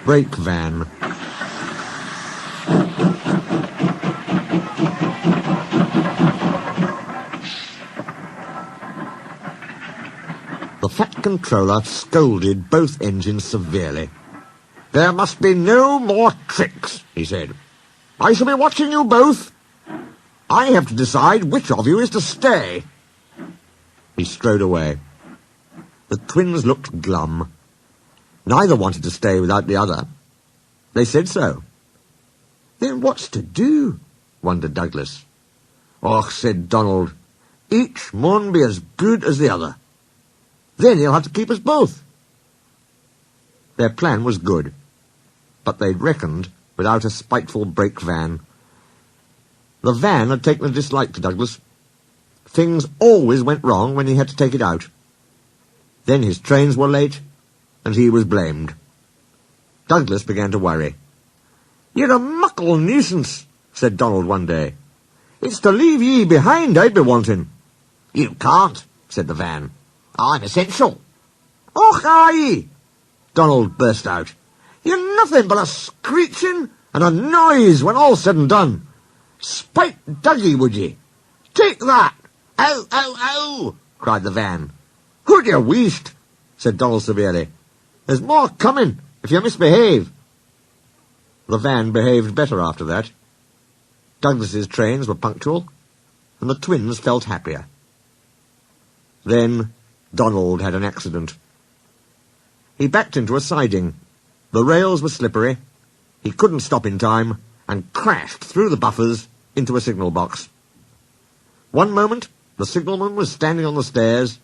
brake van. The Fat Controller scolded both engines severely. "There must be no more tricks," he said. "I shall be watching you both. I have to decide which of you is to stay." He strode away. The twins looked glum. Neither wanted to stay without the other. They said so. "Then what's to do?" wondered Douglas. "Och," said Donald, "each mun be as good as the other. Then he'll have to keep us both." Their plan was good, but they'd reckoned without a spiteful brake van. The van had taken a dislike to Douglas. Things always went wrong when he had to take it out. Then his trains were late, and he was blamed. Douglas began to worry. "You're a muckle nuisance," said Donald one day. "It's to leave ye behind I'd be wanting." "You can't," said the van. "I'm essential." "Och, aye!" Donald burst out. "You're nothing but a screeching and a noise when all's said and done. Spite Dougie, would ye? Take that!" "Ow, ow, ow!" cried the van. "Who'd you weest?" said Donald severely. "There's more coming if you misbehave." The van behaved better after that. Douglas's trains were punctual, and the twins felt happier. Then Donald had an accident. He backed into a siding. The rails were slippery. He couldn't stop in time and crashed through the buffers into a signal box. One moment, the signalman was standing on the stairs.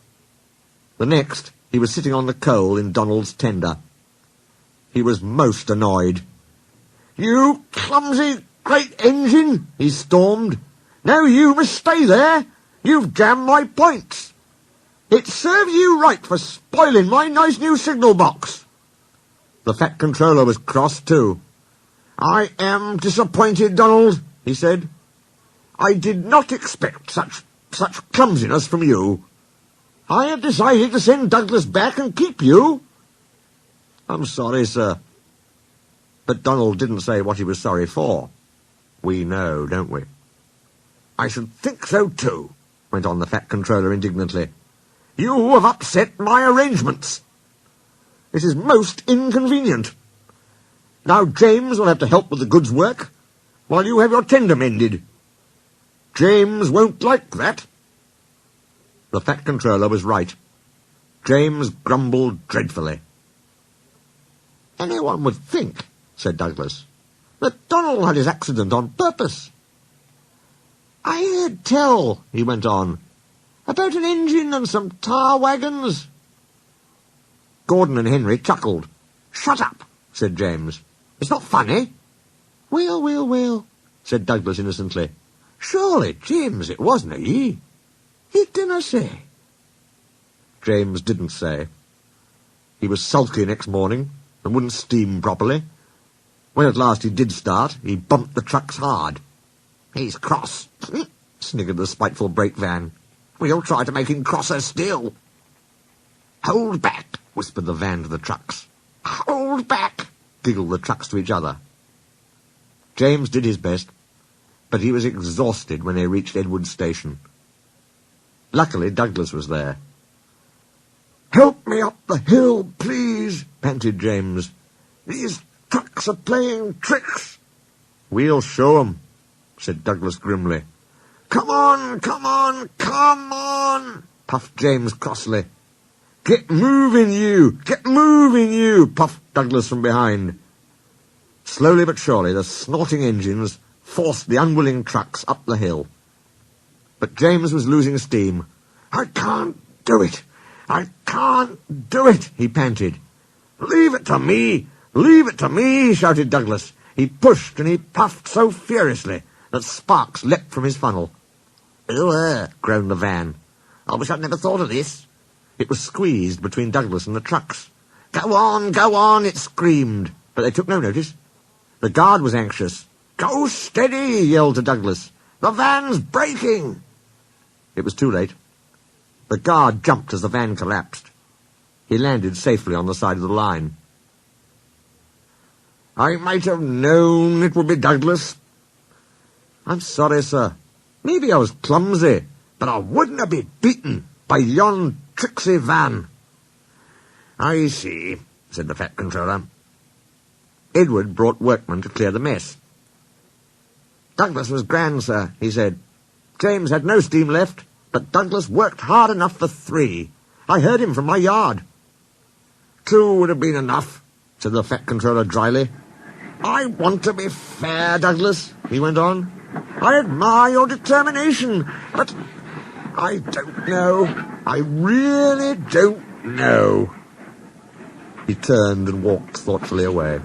The next, he was sitting on the coal in Donald's tender. He was most annoyed. "You clumsy great engine," he stormed. "Now you must stay there. You've jammed my points. It serves you right for spoiling my nice new signal box." The Fat Controller was cross too. "I am disappointed, Donald," he said. "I did not expect such clumsiness from you. I have decided to send Douglas back and keep you." "I'm sorry, sir." But Donald didn't say what he was sorry for. We know, don't we? "I should think so too," went on the Fat Controller indignantly. "You have upset my arrangements. It is most inconvenient. Now James will have to help with the goods work, while you have your tender mended. James won't like that." The Fat Controller was right. James grumbled dreadfully. "Anyone would think," said Douglas, "that Donald had his accident on purpose. I heard tell," he went on, "about an engine and some tar wagons." Gordon and Henry chuckled. "Shut up," said James. "It's not funny." Well, said Douglas innocently. "Surely, James, it wasn't he? He didn't say." James didn't say. He was sulky next morning and wouldn't steam properly. When at last he did start, he bumped the trucks hard. "He's cross," sniggered the spiteful brake van. "We'll try to make him crosser still." "Hold back," whispered the van to the trucks. "Hold back," giggled the trucks to each other. James did his best, but he was exhausted when they reached Edward Station. Luckily, Douglas was there. "Help me up the hill, please," panted James. "These trucks are playing tricks." "We'll show 'em," said Douglas grimly. Come on, puffed James crossly. Get moving, you, puffed Douglas from behind. Slowly but surely, the snorting engines forced the unwilling trucks up the hill. But James was losing steam. I can't do it, he panted. Leave it to me, shouted Douglas. He pushed and he puffed so furiously that sparks leapt from his funnel. Groaned the van. I wish I'd never thought of this. It was squeezed between Douglas and the trucks. Go on, it screamed, but they took no notice. The guard was anxious. Go steady, he yelled to Douglas. The van's breaking. It was too late. The guard jumped as the van collapsed. He landed safely on the side of the line. I might have known it would be Douglas. I'm sorry, sir. Maybe I was clumsy, but I wouldn't be beaten by yon tricksy van. I see, said the Fat Controller. Edward brought workmen to clear the mess. Douglas was grand, sir, he said. James had no steam left, but Douglas worked hard enough for 3. I heard him from my yard. 2 would have been enough, said the Fat Controller dryly. I want to be fair, Douglas, he went on. I admire your determination, but I don't know. I really don't know. He turned and walked thoughtfully away.